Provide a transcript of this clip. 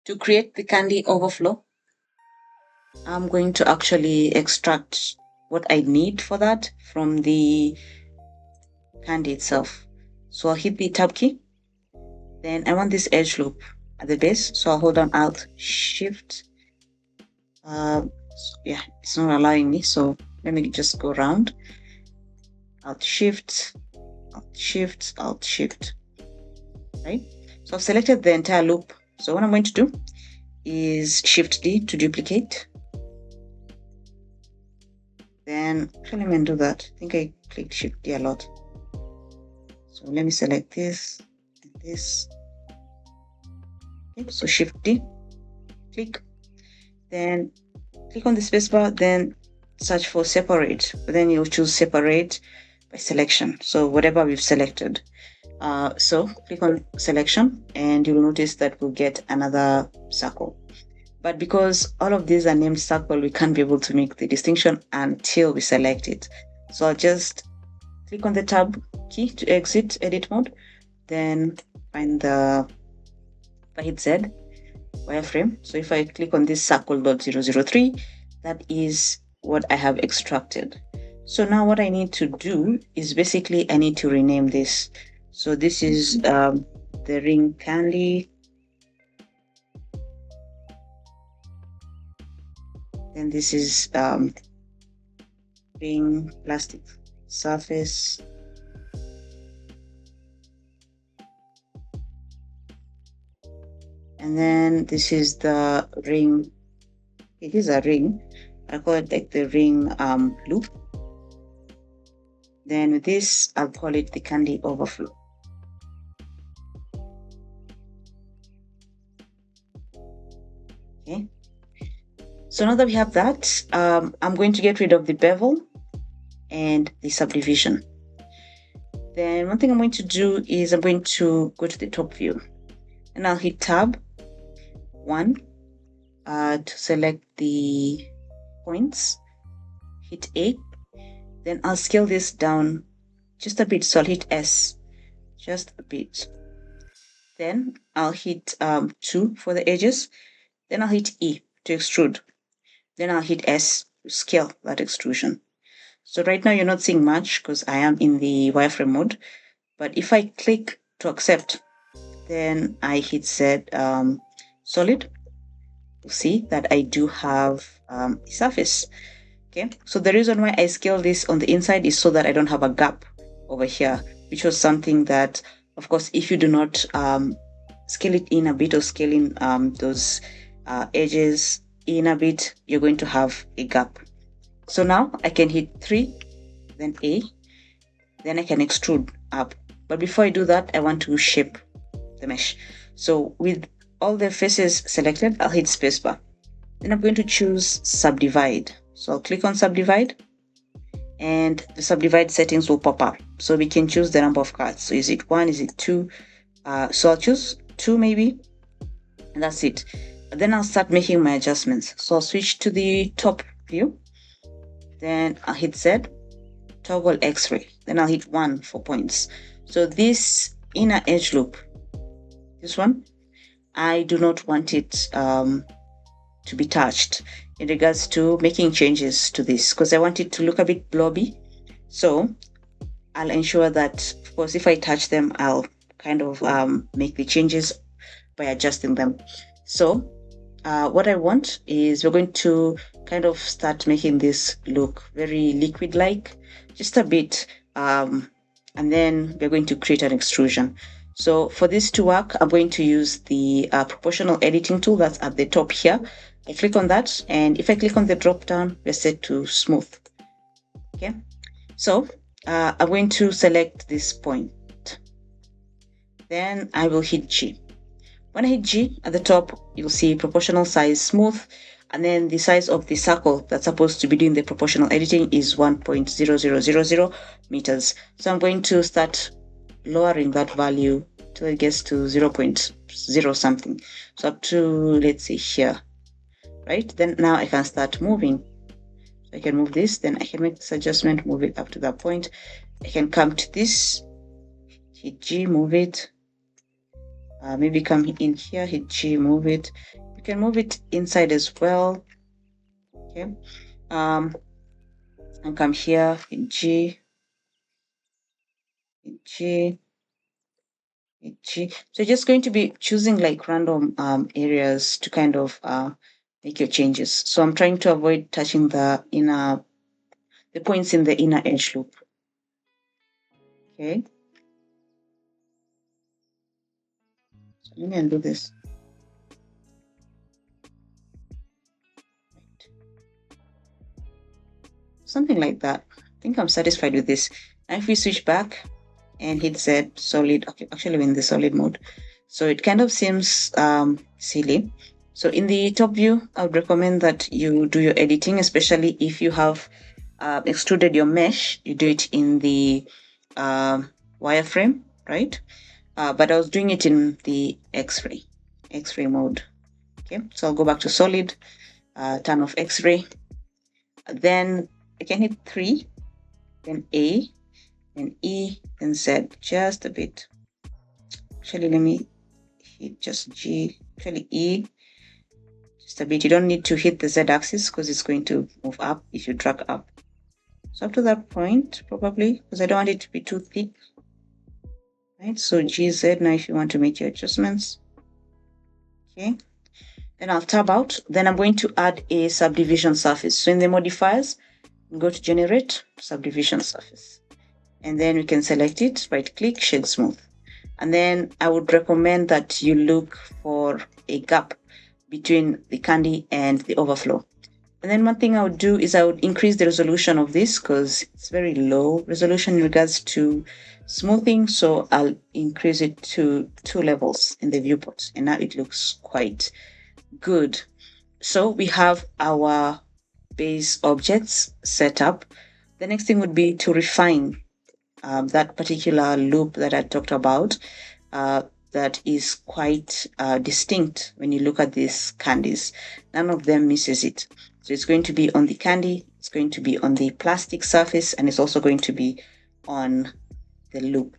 To create the candy overflow, I'm going to actually extract what I need for that from the candy itself. So I'll hit the tab key. Then I want this edge loop at the base. So I'll hold on Alt Shift. Yeah, it's not allowing me. So let me just go around. Alt Shift, Alt Shift, Alt Shift. Right? So I've selected the entire loop. So what I'm going to do is Shift D to duplicate. Then actually, let me undo that. I think I clicked Shift D a lot. So let me select this and this. Okay, so Shift D, click, then click on the spacebar, then search for separate. But then you'll choose separate by selection. So whatever we've selected. So click on selection and you'll notice that we'll get another circle. But because all of these are named circle, we can't be able to make the distinction until we select it. So I'll just click on the tab key to exit edit mode, then find the, if I hit Z, wireframe. So if I click on this circle.003, that is what I have extracted. So now what I need to do is basically I need to rename this. So this is the ring candy. Then this is ring plastic surface. And then this is the ring. It is a ring. I call it like the ring loop. Then with this, I'll call it the candy overflow. Okay. So now that we have that, I'm going to get rid of the bevel and the subdivision. Then one thing I'm going to do is I'm going to go to the top view and I'll hit tab 1 to select the points, hit A, then I'll scale this down just a bit. So I'll hit S, just a bit. Then I'll hit 2 for the edges. Then I'll hit E to extrude. Then I'll hit S to scale that extrusion. So right now you're not seeing much because I am in the wireframe mode. But if I click to accept, then I hit Z solid, you'll see that I do have a surface. Okay, so the reason why I scale this on the inside is so that I don't have a gap over here, which was something that, of course, if you do not scale it in a bit or scale in those edges in a bit, you're going to have a gap. So now I can hit 3, then A, then I can extrude up. But before I do that, I want to shape the mesh. So with all the faces selected, I'll hit spacebar. Then I'm going to choose subdivide. So I'll click on subdivide and the subdivide settings will pop up. So we can choose the number of cards. So is it 1, is it 2? So I'll choose 2 maybe, and that's it. Then I'll start making my adjustments. So I'll switch to the top view. Then I'll hit Z, toggle X-ray. Then I'll hit 1 for points. So this inner edge loop, this one, I do not want it to be touched in regards to making changes to this because I want it to look a bit blobby. So I'll ensure that, of course, if I touch them, I'll kind of make the changes by adjusting them. So what I want is we're going to kind of start making this look very liquid-like, just a bit, and then we're going to create an extrusion. So for this to work, I'm going to use the proportional editing tool that's at the top here. I click on that, and if I click on the drop down, we're set to smooth. Okay, so I'm going to select this point. Then I will hit G. When I hit G at the top, you'll see proportional size smooth, and then the size of the circle that's supposed to be doing the proportional editing is 1.0000 meters. So I'm going to start lowering that value till it gets to 0.0 something. So up to, let's say here, right? Then now I can start moving. So I can move this, then I can make this adjustment, move it up to that point. I can come to this, hit G, move it. Maybe come in here, hit G, move it. You can move it inside as well. Okay. And come here, hit G, hit G, hit G. So you're just going to be choosing like random areas to kind of make your changes. So I'm trying to avoid touching the points in the inner edge loop. Okay. So let me undo this. Right. Something like that. I think I'm satisfied with this. Now if we switch back and hit Z solid, okay, actually we're in the solid mode. So it kind of seems silly. So in the top view, I would recommend that you do your editing, especially if you have extruded your mesh, you do it in the wireframe, right? But I was doing it in the X-ray mode. Okay, so I'll go back to solid, turn off X-ray. Then I can hit 3, then A, then E, then Z, just a bit. Actually, let me hit just G, actually E, just a bit. You don't need to hit the Z axis because it's going to move up if you drag up. So up to that point, probably, because I don't want it to be too thick. Right, so GZ now if you want to make your adjustments. Okay, then I'll tab out. Then I'm going to add a subdivision surface. So in the modifiers, go to generate subdivision surface. And then we can select it, right click, shade smooth. And then I would recommend that you look for a gap between the candy and the overflow. And then one thing I would do is I would increase the resolution of this because it's very low resolution in regards to smoothing. So I'll increase it to 2 levels in the viewport. And now it looks quite good. So we have our base objects set up. The next thing would be to refine that particular loop that I talked about. That is quite distinct when you look at these candies. None of them misses it. So it's going to be on the candy, it's going to be on the plastic surface, and it's also going to be on the loop.